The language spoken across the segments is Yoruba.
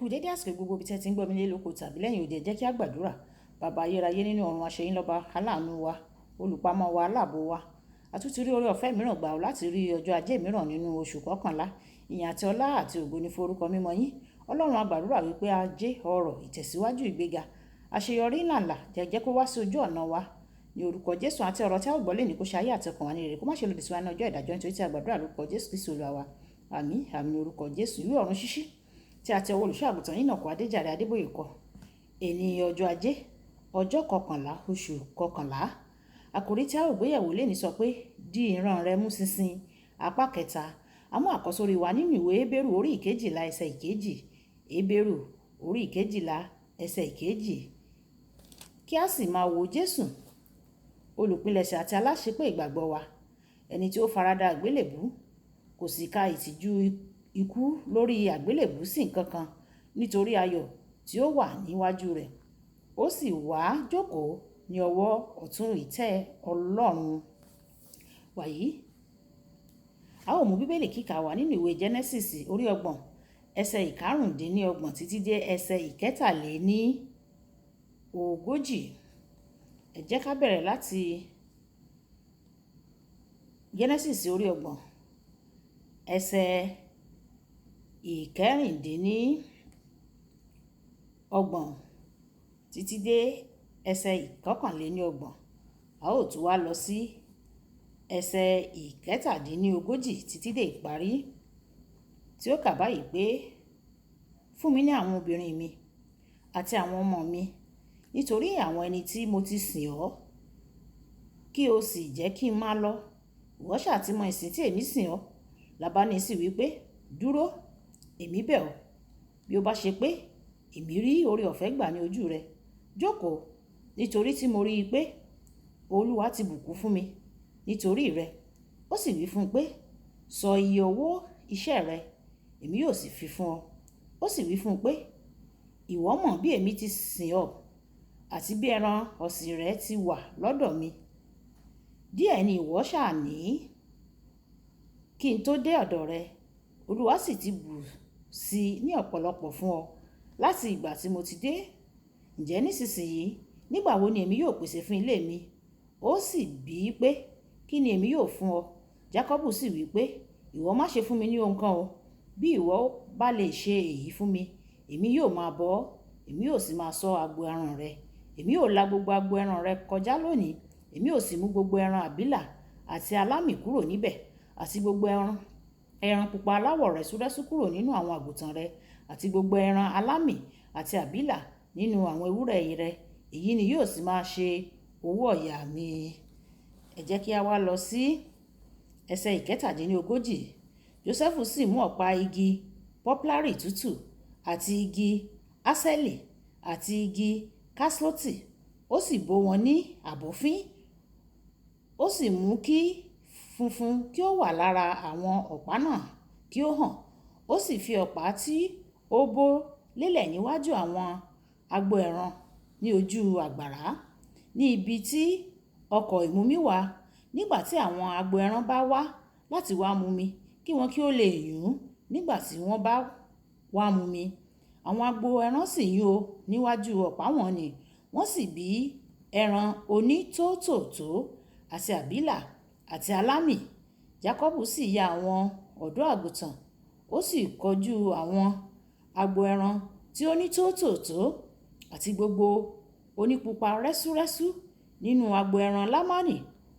kú dédé àsìkò gbogbo bí tẹ́ ti ń gbọ́ mi lé lóko tàbí lẹ́yìn òde, jẹ́ kí a gbàdúrà. Bàbá ayérayé nínú ọ̀run, aṣeyín lọ́ba, aláàánú wa, olùpamọ́ wa, aláàbò wa. A tún ti rí oore ọ̀fẹ́ mìíràn gbà láti rí ọjọ́ ajé mìíràn nínú oṣù kọkànlá. Ìyìn àti ọlá àti ògo ni fún orúkọ mímọ́ yín. Ọlọ́run, a gbàdúrà wípé ajé, ọrọ̀, ìtẹ̀síwájú, ìgbéga, àṣeyọrí ńláńlá jẹ́ kó wá sí ojú ọ̀nà wa ní orúkọ Jésù. Àti ọ̀rọ̀ tí a ó gbọ́ lẹ́ni kó ṣe ayé àti ọkàn wa ní rere, kó má ṣe lòdì sí wa ní ọjọ́ ìdájọ́, nítorí tí a gbàdúrà lórúkọ Jésù Kristi Olúwa wa. Àmín àmín orúkọ Jésù. Ìwé ọ̀run ṣíṣí tí a ti ọwọ́ olùṣọ́ àgùntàn Enoch Adeboye kọ. Èní ọjọ́ ajé, ọjọ́ kọkànlá oṣù kọkànlá. Àkòrí tí a ó gbéyẹ̀wò lẹ́ni sọ pé di ìran rẹ mú ṣinṣin, apá kẹta. A mú àkọ́sórí wa nínú ìwé Hébérù orí ìkejìlá ẹsẹ̀ ìkejì. Hébérù orí ìkejìlá ẹsẹ̀ ìkejì. Kí a sì máa wo Jésù, olùpilẹ̀ṣẹ̀ àti aláṣepé ìgbàgbọ́ wa, ẹni tí ó farada àgbélébú, kò sì ka ìtìjú ikú lórí àgbélébú sí nǹkan kan nítorí ayọ̀ tí ó wà níwájú rẹ̀. Ó sì wá jókòó ní ọwọ́ ọ̀tún ìtẹ́ Ọlọ́run. Wàyí, a ó mú bíbélì kíkà wá nínú ìwé Genesis orí 30 ẹsẹ̀ ìkarùndínlọ́gbọ̀n títí dé ẹsẹ̀ ìkẹtàléníogójì. Ẹ jẹ́ ká bẹ̀rẹ̀ láti Genesis orí 30 ẹsẹ̀ ìkẹrìndínlọ́gbọ̀n títí dé ẹsẹ̀ ìkọkànléníọgbọ̀n. A ó tún wá lọ sí ẹsẹ̀ ìkẹtàdínlógójì títí dé ìparí, tí ó kà báyìí pé fún mi ní àwọn obìnrin mi àti àwọn ọmọ mi, nítorí àwọn ẹni tí mo ti sìn ọ́, kí o sì jẹ́ kí n máa lọ. Ìwọ ṣáà ti mọ ìsìn tí èmi sìn ọ́. Lábánì sì wí pé, dúró, èmi bẹ̀ ọ́, bí ó bá ṣe pé èmi rí oore ọ̀fẹ́ gbà ní ojú rẹ, jókòó, nítorí tí mo rí i pé Olúwa ti bùkún fún mi nítorí rẹ. Ó sì wí fún un pé, sọ iye owó iṣẹ́ rẹ, èmi yóò sì fi fún ọ. Ó sì wí fún un pé, ìwọ mọ̀ bí èmi ti sìn ọ́, àti bí ẹran ọ̀sìn rẹ ti wà lọ́dọ̀ mi. Díẹ̀ ni ìwọ ṣáà ní kí n tó dé ọ̀dọ̀ rẹ. Olúwa sì ti bù sí i ní ọ̀pọ̀lọpọ̀ fún ọ láti ìgbà tí mo ti dé. Ǹjẹ́ nísinsìnyí, nígbà wo ni èmi yóò pèsè fún ilé mi? Ó sì bí i pé, kí ni èmi yóò fún ọ? Jákọ́bù sì wí pé, ìwọ má ṣe fún mi ní ohun kan o. Bí ìwọ bá lè ṣe èyí fún mi, èmi yóò máa bọ́ ọ, èmi yóò sì máa ṣọ́ agbo ẹran rẹ. Èmi yóò la gbogbo agbo ẹran rẹ kọjá lónìí. Èmi yóò sì mú gbogbo ẹran àbílà àti alámì kúrò níbẹ̀, àti gbogbo ẹran pupa aláwọ̀ rẹ́súrẹ́sú kúrò nínú àwọn àgùntàn rẹ, àti gbogbo ẹran alámì àti àbílà nínú àwọn ewúrẹ́ rẹ. Èyí ni yóò sì máa ṣe owó ọ̀yà mi. Ẹ jẹ́ kí a wá lọ sí ẹsẹ̀ ìkẹtàdínlógójì. Jósẹ́fù sì mú ọ̀pá igi pọ́púlárì tútù àti igi ásẹ́lì àti igi káslótì, ó sì bó wọn ní àbófín. Ó sì mú kí funfun kí ó wà lára àwọn ọ̀pá náà kí ó hàn. Ó sì fi ọ̀pá tí ó bó lélẹ̀ níwájú àwọn agbo ẹran ní ojú àgbàrá, ní ibi tí ọkọ̀ ìmumi wà. Nígbà tí àwọn agbo ẹran bá wá láti wá mumi, kí wọn kí ó lè yún nígbà tí wọ́n bá wá mumi. Àwọn agbo ẹran sì yún o níwájú ọ̀pá wọn ni. Wọ́n sì bí ẹran onítòótòtó àti àbílà àti alámì. Jákọ́bù sì ya àwọn ọ̀dọ́ àgùntàn, ó sì kọjú àwọn agbo ẹran tí ó ní tótótó àti gbogbo onípupa rẹ́súrẹ́sú nínú agbo ẹran Lámánì.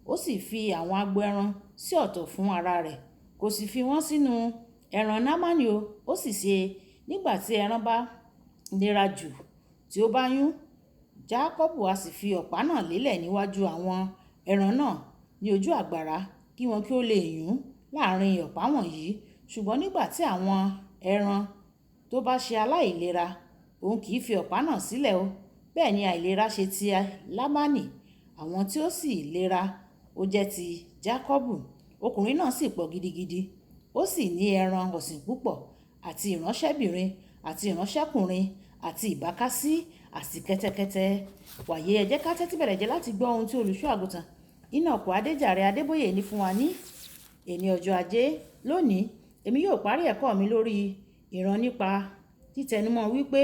Ó sì fi àwọn agbo ẹran sí ọ̀tọ̀ fún ara rẹ̀, kò sì fi wọ́n sínú ẹran Námánì o. Ó sì ṣe, nígbà tí ẹran bá nira jù tí ó bá yún, Jákọ́bù a sì fi ọ̀pá náà lélẹ̀ níwájú àwọn ẹran náà ní ojú àgbàrá, kí wọn kí ó lè yún láàrin ọ̀pá wọ̀nyí. Ṣùgbọ́n nígbà tí àwọn ẹran tó bá ṣe aláìlera, òun kì í fi ọ̀pá náà sílẹ̀ o. Bẹ́ẹ̀ ni àìlera ṣe ti Lámánì, àwọn tí ó sì lera ó jẹ́ ti Jákọ́bù. Ọkùnrin náà sì pọ̀ gidigidi, ó sì ní ẹran ọ̀sìn púpọ̀, àti ìránṣẹ́bìnrin àti ìránṣẹ́kùnrin àti ìbákasí àti kẹ́tẹ́kẹ́tẹ́. Wàyí, ẹ jẹ́ ká tẹ́tí bẹ̀rẹ̀ jẹ́ láti gbọ́ ohun tí olùṣọ́ àgùntàn Enoch Adeboye ní fún wa ní èní ọjọ́ ajé. Lónìí, èmi yóò parí ẹ̀kọ́ mi lórí ìran nípa títẹnumọ́ wípé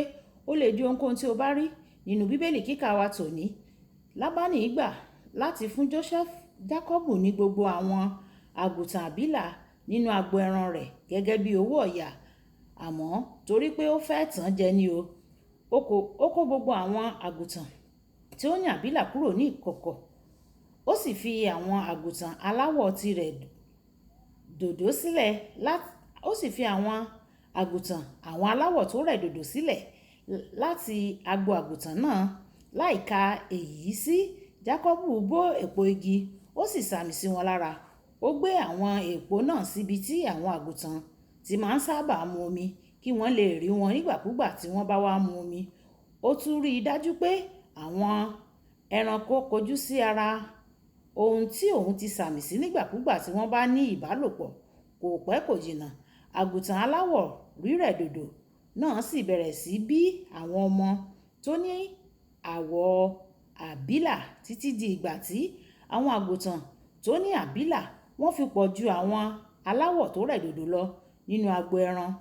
ó lè di ohunkóhun tí o bá rí nínú bíbélì kíkà wa tòní. Lábánì gbà láti fún Jákọ́bù ní gbogbo àwọn àgùntàn àbílà nínú agbo ẹran rẹ̀ gẹ́gẹ́ bí owó ọ̀yà, àmọ́ torí pé ó fẹ́ tàn jẹ ni ó kó gbogbo àwọn àgùntàn tí ó ní àbílà kúrò ní ìkọ̀kọ̀, ó sì fi àwọn àgùntàn aláwọ̀ tirẹ̀ dòdò sílẹ̀ àwọn aláwọ̀ tó rẹ̀ dòdò sílẹ̀ láti agbo àgùntàn náà. Láìka èyí sí, Jákọ́bù bó èpo igi, ó sì sàmì sí wọn lára. Ó gbé àwọn èpo náà síbi tí àwọn àgùntàn ti máa ń sábà mu omi kí wọ́n lè rí wọn nígbàkúgbà tí wọ́n bá wá mu omi. Ó tún rí i dájú pé àwọn ẹranko kojú sí ara ohun tí òun ti sàmì sí nígbàkúgbà tí wọ́n bá ní ìbálòpọ̀. Kò pẹ́ kò jìnnà, àgùntàn aláwọ̀ rírẹ̀ dòdò náà sì bẹ̀rẹ̀ sí bí àwọn ọmọ tó ní àwọ̀ àbílà títí di ìgbà tí àwọn àgùntàn tó ní àbílà wọ́n fi pọ̀ ju àwọn aláwọ̀ tó rẹ̀ dòdò lọ nínú agbo ẹran.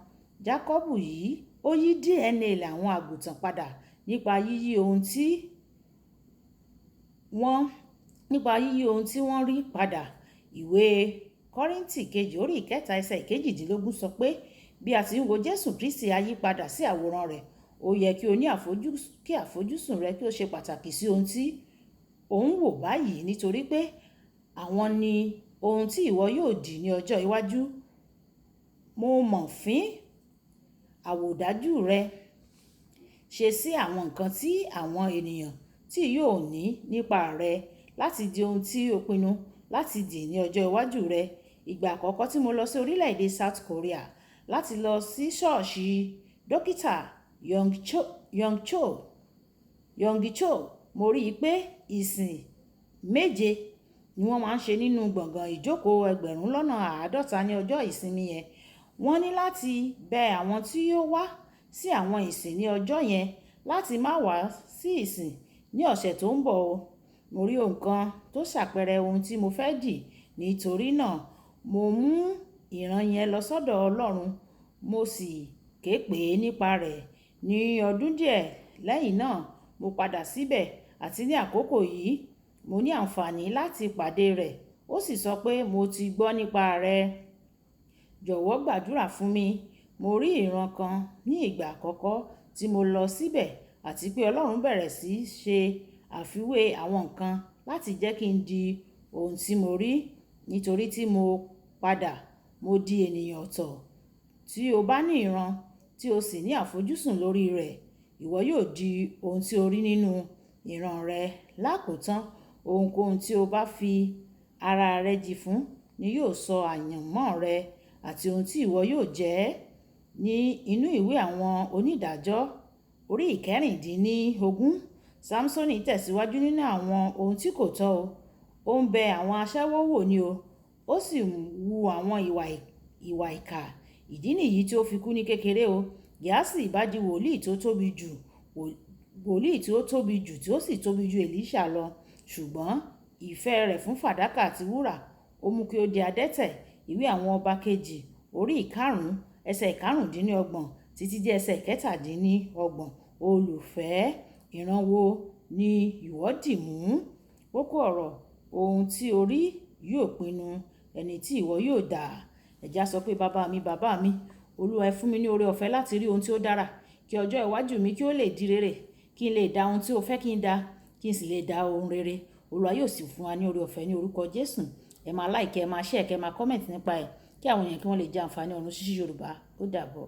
Jákọ́bù yìí ó yí DNA àwọn àgùntàn padà nípa yíyí ohun tí wọ́n rí padà. Ìwé Kọ́ríńtì kejì orí 3 ẹsẹ̀ 18 sọ pé bí a ti ń wo Jésù Kristi ayípadà sí àwòrán rẹ̀, ó yẹ kí o ní àfojúsùn rẹ kí ó ṣe pàtàkì sí ohun tí ò ń wò báyìí, nítorí pé àwọn ni ohun tí ìwọ yóò dì ní ọjọ́ iwájú. Mo mọ̀ fín àwòdájú rẹ ṣe sí àwọn nǹkan tí àwọn ènìyàn tí yóò ní nípa rẹ láti di ohun tí o pinnu láti dì ní ọjọ́ iwájú rẹ. Ìgbà àkọ́kọ́ tí mo lọ sí orílẹ̀-èdè South Korea láti lọ sí ṣọ́ọ̀ṣì dókítà Yonggi Cho, mo rí i pé ìsìn 7 ni wọ́n máa ń ṣe nínú gbọ̀ngàn ìjókòó 50,000 ní ọjọ́ ìsinmi yẹn. Wọ́n ní láti bẹ àwọn tí yóò wá sí àwọn ìsìn ní ọjọ́ yẹn láti má wá sí ìsìn ní ọ̀sẹ̀ tó ń bọ̀ o. Mo rí ohun kan tó ṣàpẹẹrẹ ohun tí mo fẹ́ dì, nítorí náà mo mú ìran yẹn lọ sọ́dọ̀ Ọlọ́run, mo sì ké pè é nípa rẹ̀. Ní ọdún díẹ̀ lẹ́yìn náà mo padà síbẹ̀, àti ní àkókò yìí mo ní àǹfààní láti pàdé rẹ̀. Ó sì sọ pé mo ti gbọ́ nípa rẹ̀, jọ̀wọ́ gbàdúrà fún mi. Mo rí ìran kan ní ìgbà àkọ́kọ́ tí mo lọ síbẹ̀, àti pé Ọlọ́run bẹ̀rẹ̀ sí í ṣe àfiwé àwọn nǹkan láti jẹ́ kí n di ohun tí mo rí. Nítorí tí mo padà, mo di ènìyàn ọ̀tọ̀. Tí o bá ní ìran tí o sì ní àfojúsùn lórí rẹ̀, ìwọ yóò di ohun tí o rí nínú ìran rẹ. Lákòótán, ohunkóhun tí o bá fi ara rẹ jì fún ni yóò sọ àyànmọ́ rẹ àti ohun tí ìwọ yóò jẹ́. Ní inú ìwé àwọn onídàájọ́ orí 16, Sámsónì tẹ̀síwájú nínú àwọn ohun tí kò tọ́ o. Ó ń bẹ àwọn aṣẹ́wó wò ni o, ó sì wu àwọn ìwà ìkà. Ìdí nìyí tí ó fi kú ní kékeré o. Gíhásì bá di wòlíì tí ó tóbi jù tí ó sì tóbi ju Èlíṣà lọ, ṣùgbọ́n ìfẹ́ rẹ̀ fún fàdákà àti wúrà ó mú kí ó di adẹ́tẹ̀. Ìwé àwọn ọba kejì orí 5 ẹsẹ̀ 25 títí dé ẹsẹ̀ 27. Olùfẹ́, ìran wo ni ìwọ dì mú? Kókó ọ̀rọ̀: ohun tí o rí yóò pinnu ẹni tí ìwọ yóò dà. Ẹ̀já sọ pé bàbá mi, Olúwa ẹ fún mi ní oore ọ̀fẹ́ láti rí ohun tí ó dára, kí ọjọ́ iwájú mi kí ó lè di rere, kí n lè dá ohun tí o fẹ́ kí n dá, kí n sì lè dá ohun rere. Olúwa yóò sì fún wa ní oore ọ̀fẹ́ ní orúkọ Jésù. Ẹ máa like, ẹ máa share, ẹ máa comment nípa ẹ̀, kí àwọn èèyàn kí wọ́n lè jẹ àǹfààní ọ̀run ṣíṣí Yorùbá. Ó dàbọ̀.